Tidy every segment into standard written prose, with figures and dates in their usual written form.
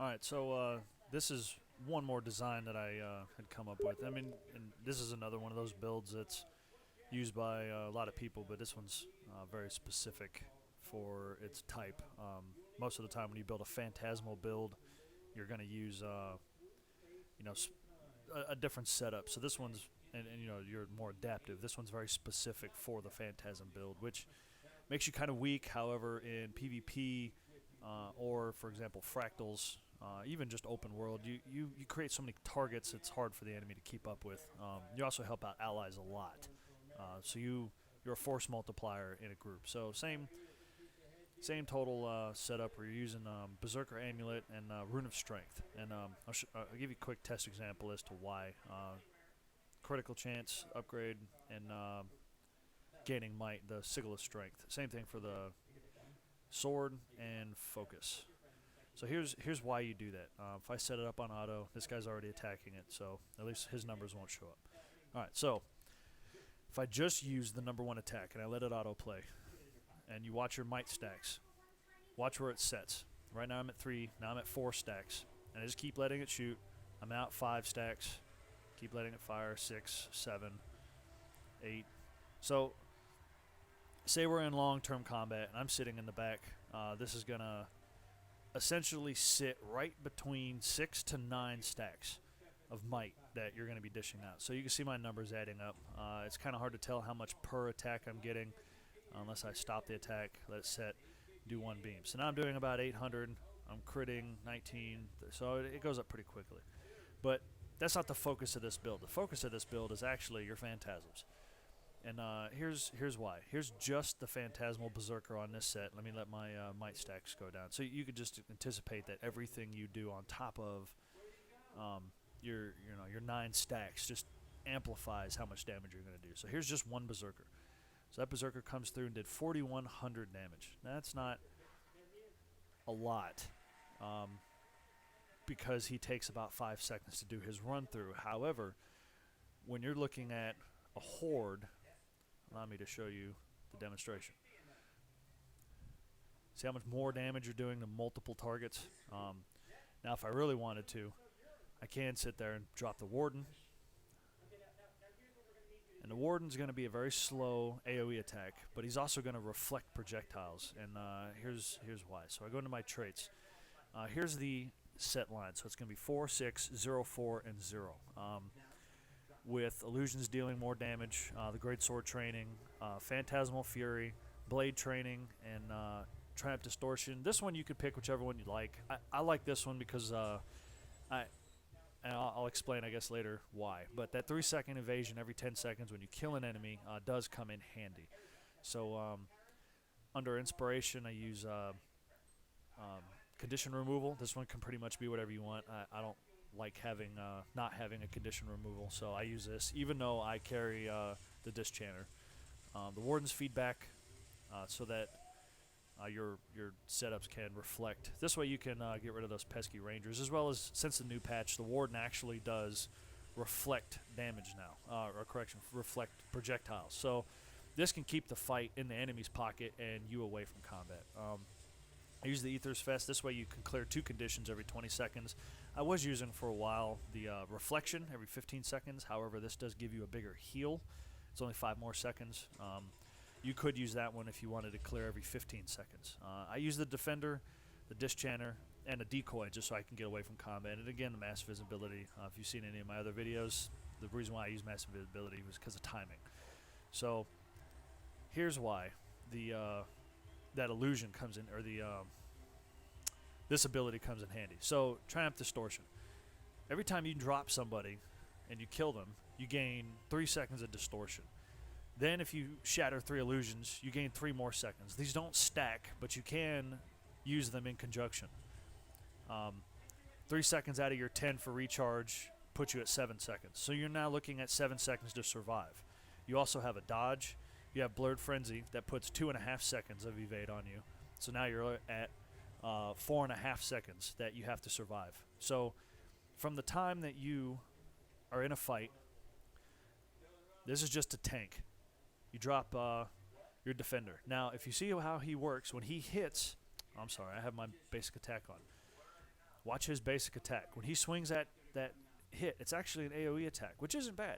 Alright, so this is one more design that I had come up with. I mean, and this is another one of those builds that's used by a lot of people, but this one's very specific for its type. Most of the time when you build a phantasmal build, you're going to use you know, a different setup. So this one's, and you're more adaptive. This one's very specific for the phantasm build, which makes you kind of weak. However, in PvP or, for example, fractals, even just open world, you create so many targets it's hard for the enemy to keep up with. You also help out allies a lot. So you're a force multiplier in a group. So same total setup where you're using Berserker Amulet and Rune of Strength. And I'll give you a quick test example as to why. Critical chance upgrade and gaining might, the Sigil of Strength. Same thing for the sword and focus. So here's why you do that. If I set it up on auto, this guy's already attacking it, so at least his numbers won't show up. Alright, so if I just use the number 1 attack and I let it auto play, and you watch your might stacks, watch where it sets. Right now I'm at 3, now I'm at 4 stacks, and I just keep letting it shoot. I'm out 5 stacks, keep letting it fire, 6, 7, 8. So say we're in long-term combat and I'm sitting in the back. This is going to essentially sit right between 6 to 9 stacks of might that you're going to be dishing out. So you can see my numbers adding up. It's kind of hard to tell how much per attack I'm getting unless I stop the attack, let it set, do 1 beam. So now I'm doing about 800. I'm critting 19, so it goes up pretty quickly. But that's not the focus of this build. The focus of this build is actually your phantasms. And here's why. Here's just the Phantasmal Berserker on this set. Let me let my might stacks go down. So you could just anticipate that everything you do on top of your 9 stacks just amplifies how much damage you're going to do. So here's just one Berserker. So that Berserker comes through and did 4,100 damage. Now, that's not a lot because he takes about 5 seconds to do his run through. However, when you're looking at a horde, allow me to show you the demonstration. See how much more damage you're doing to multiple targets? Now, if I really wanted to, I can sit there and drop the Warden. And the Warden's going to be a very slow AoE attack, but he's also going to reflect projectiles. And here's why. So I go into my traits. Here's the set line. So it's going to be 4, 6, 0, 4, and 0. With illusions dealing more damage, the Great Sword training, Phantasmal Fury, Blade training, and Triumph Distortion. This one you could pick whichever one you like. I like this one because I'll explain, I guess, later why. But that 3-second evasion every 10 seconds when you kill an enemy does come in handy. So under Inspiration, I use Condition Removal. This one can pretty much be whatever you want. I don't like having not having a condition removal, so I use this even though I carry the Dischanter. The Warden's feedback, so that your setups can reflect. This way you can get rid of those pesky rangers, as well as, since the new patch, the Warden actually does reflect damage now, or correction, reflect projectiles. So this can keep the fight in the enemy's pocket and you away from combat. I use the Aether's Fest. This way you can clear 2 conditions every 20 seconds. I was using for a while the Reflection every 15 seconds. However, this does give you a bigger heal. It's only 5 more seconds. You could use that one if you wanted to clear every 15 seconds. I use the Defender, the Dischanter, and a Decoy just so I can get away from combat. And again, the Mass Visibility. If you've seen any of my other videos, the reason why I use Mass Visibility was because of timing. So here's why the that illusion comes in, or the this ability comes in handy. So Triumph Distortion. Every time you drop somebody and you kill them, you gain 3 seconds of distortion. Then if you shatter 3 illusions, you gain 3 more seconds. These don't stack, but you can use them in conjunction. 3 seconds out of your 10 for recharge puts you at 7 seconds. So you're now looking at 7 seconds to survive. You also have a dodge. You have Blurred Frenzy that puts 2.5 seconds of evade on you. So now you're at 4.5 seconds that you have to survive. So from the time that you are in a fight, this is just a tank. You drop your Defender. Now, if you see how he works, when he hits, I'm sorry, I have my basic attack on. Watch his basic attack. When he swings that hit, it's actually an AoE attack, which isn't bad.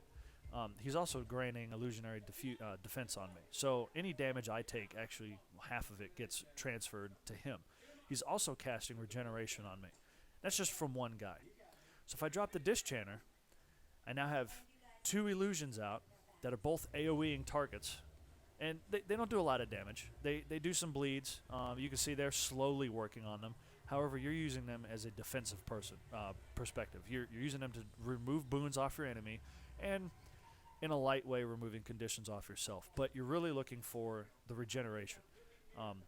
He's also granting illusionary defense on me. So any damage I take, actually half of it gets transferred to him. He's also casting regeneration on me. That's just from one guy. So if I drop the Dischanter, I now have 2 illusions out that are both AoEing targets. And they don't do a lot of damage. They do some bleeds. You can see they're slowly working on them. However, you're using them as a defensive perspective. You're using them to remove boons off your enemy and in a light way removing conditions off yourself. But you're really looking for the regeneration.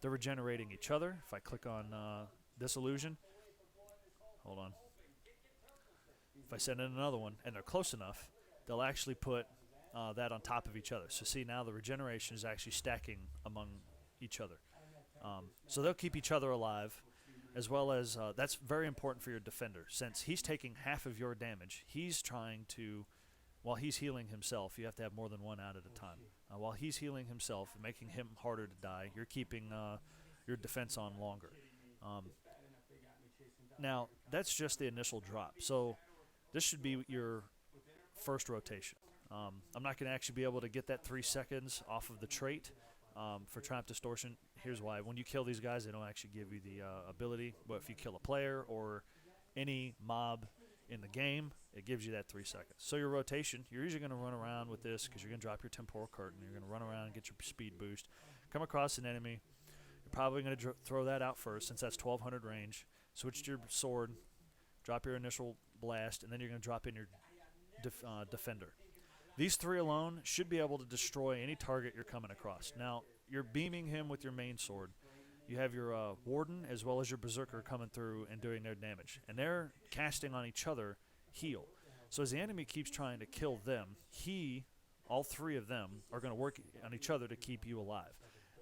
They're regenerating each other. If I click on this illusion, hold on. If I send in another one and they're close enough, they'll actually put that on top of each other. So see, now the regeneration is actually stacking among each other. So they'll keep each other alive, as well as that's very important for your defender. Since he's taking half of your damage, he's trying to, while he's healing himself, you have to have more than one out at a time. While he's healing himself and making him harder to die, you're keeping your defense on longer. Now, that's just the initial drop. So this should be your first rotation. I'm not going to actually be able to get that 3 seconds off of the trait for Triumph Distortion. Here's why. When you kill these guys, they don't actually give you the ability. But if you kill a player or any mob in the game, it gives you that 3 seconds. So your rotation, you're usually going to run around with this because you're going to drop your Temporal Curtain. You're going to run around and get your speed boost. Come across an enemy. You're probably going to throw that out first since that's 1200 range. Switch to your sword, drop your initial blast, and then you're going to drop in your defender. These 3 alone should be able to destroy any target you're coming across. Now, you're beaming him with your main sword. You have your Warden as well as your Berserker coming through and doing their damage. And they're casting on each other heal. So as the enemy keeps trying to kill them, all 3 of them, are going to work on each other to keep you alive.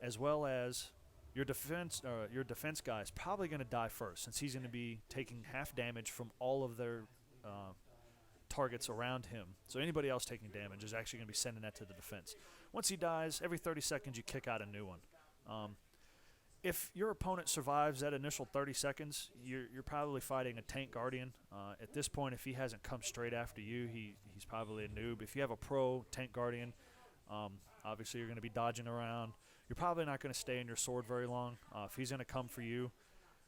As well as your defense guy is probably going to die first, since he's going to be taking half damage from all of their targets around him. So anybody else taking damage is actually going to be sending that to the defense. Once he dies, every 30 seconds you kick out a new one. If your opponent survives that initial 30 seconds, you're probably fighting a tank guardian. At this point, if he hasn't come straight after you, he's probably a noob. If you have a pro tank guardian, obviously you're going to be dodging around. You're probably not going to stay in your sword very long. If he's going to come for you,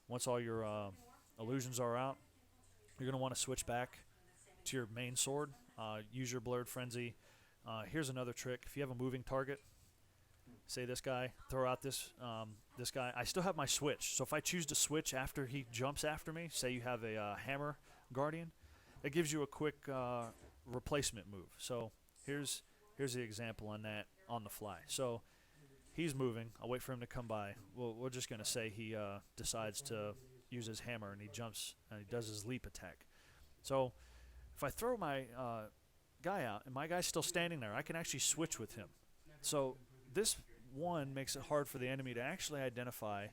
once all your illusions are out, you're going to want to switch back to your main sword. Use your Blurred Frenzy. Here's another trick. If you have a moving target, say this guy, throw out this guy. I still have my switch, so if I choose to switch after he jumps after me, say you have a hammer guardian, it gives you a quick replacement move. So here's the example on that on the fly. So he's moving. I'll wait for him to come by. We're just going to say he decides to use his hammer and he jumps and he does his leap attack. So if I throw my guy out and my guy's still standing there, I can actually switch with him. So this one makes it hard for the enemy to actually identify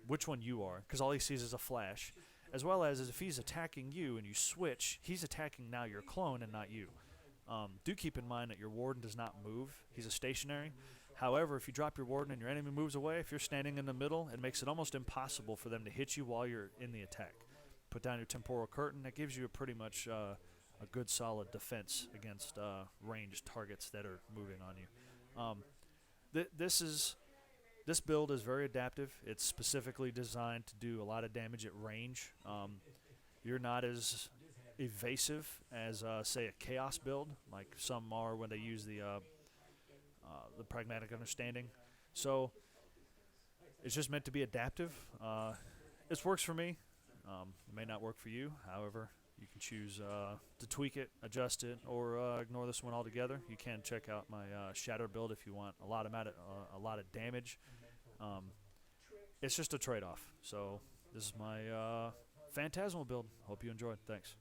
which one you are, because all he sees is a flash, as well as if he's attacking you and you switch, he's attacking now your clone and not you. Do keep in mind that your Warden does not move. He's a stationary. However, if you drop your Warden and your enemy moves away, if you're standing in the middle, it makes it almost impossible for them to hit you while you're in the attack. Put down your Temporal Curtain. That gives you a pretty much a good solid defense against ranged targets that are moving on you. This build is very adaptive. It's specifically designed to do a lot of damage at range. You're not as evasive as, say, a Chaos build, like some are when they use the Pragmatic Understanding. So it's just meant to be adaptive. This works for me. It may not work for you. However, you can choose to tweak it, adjust it, or ignore this one altogether. You can check out my Shadow build if you want a lot of damage. It's just a trade-off. So this is my Phantasmal build. Hope you enjoyed. Thanks.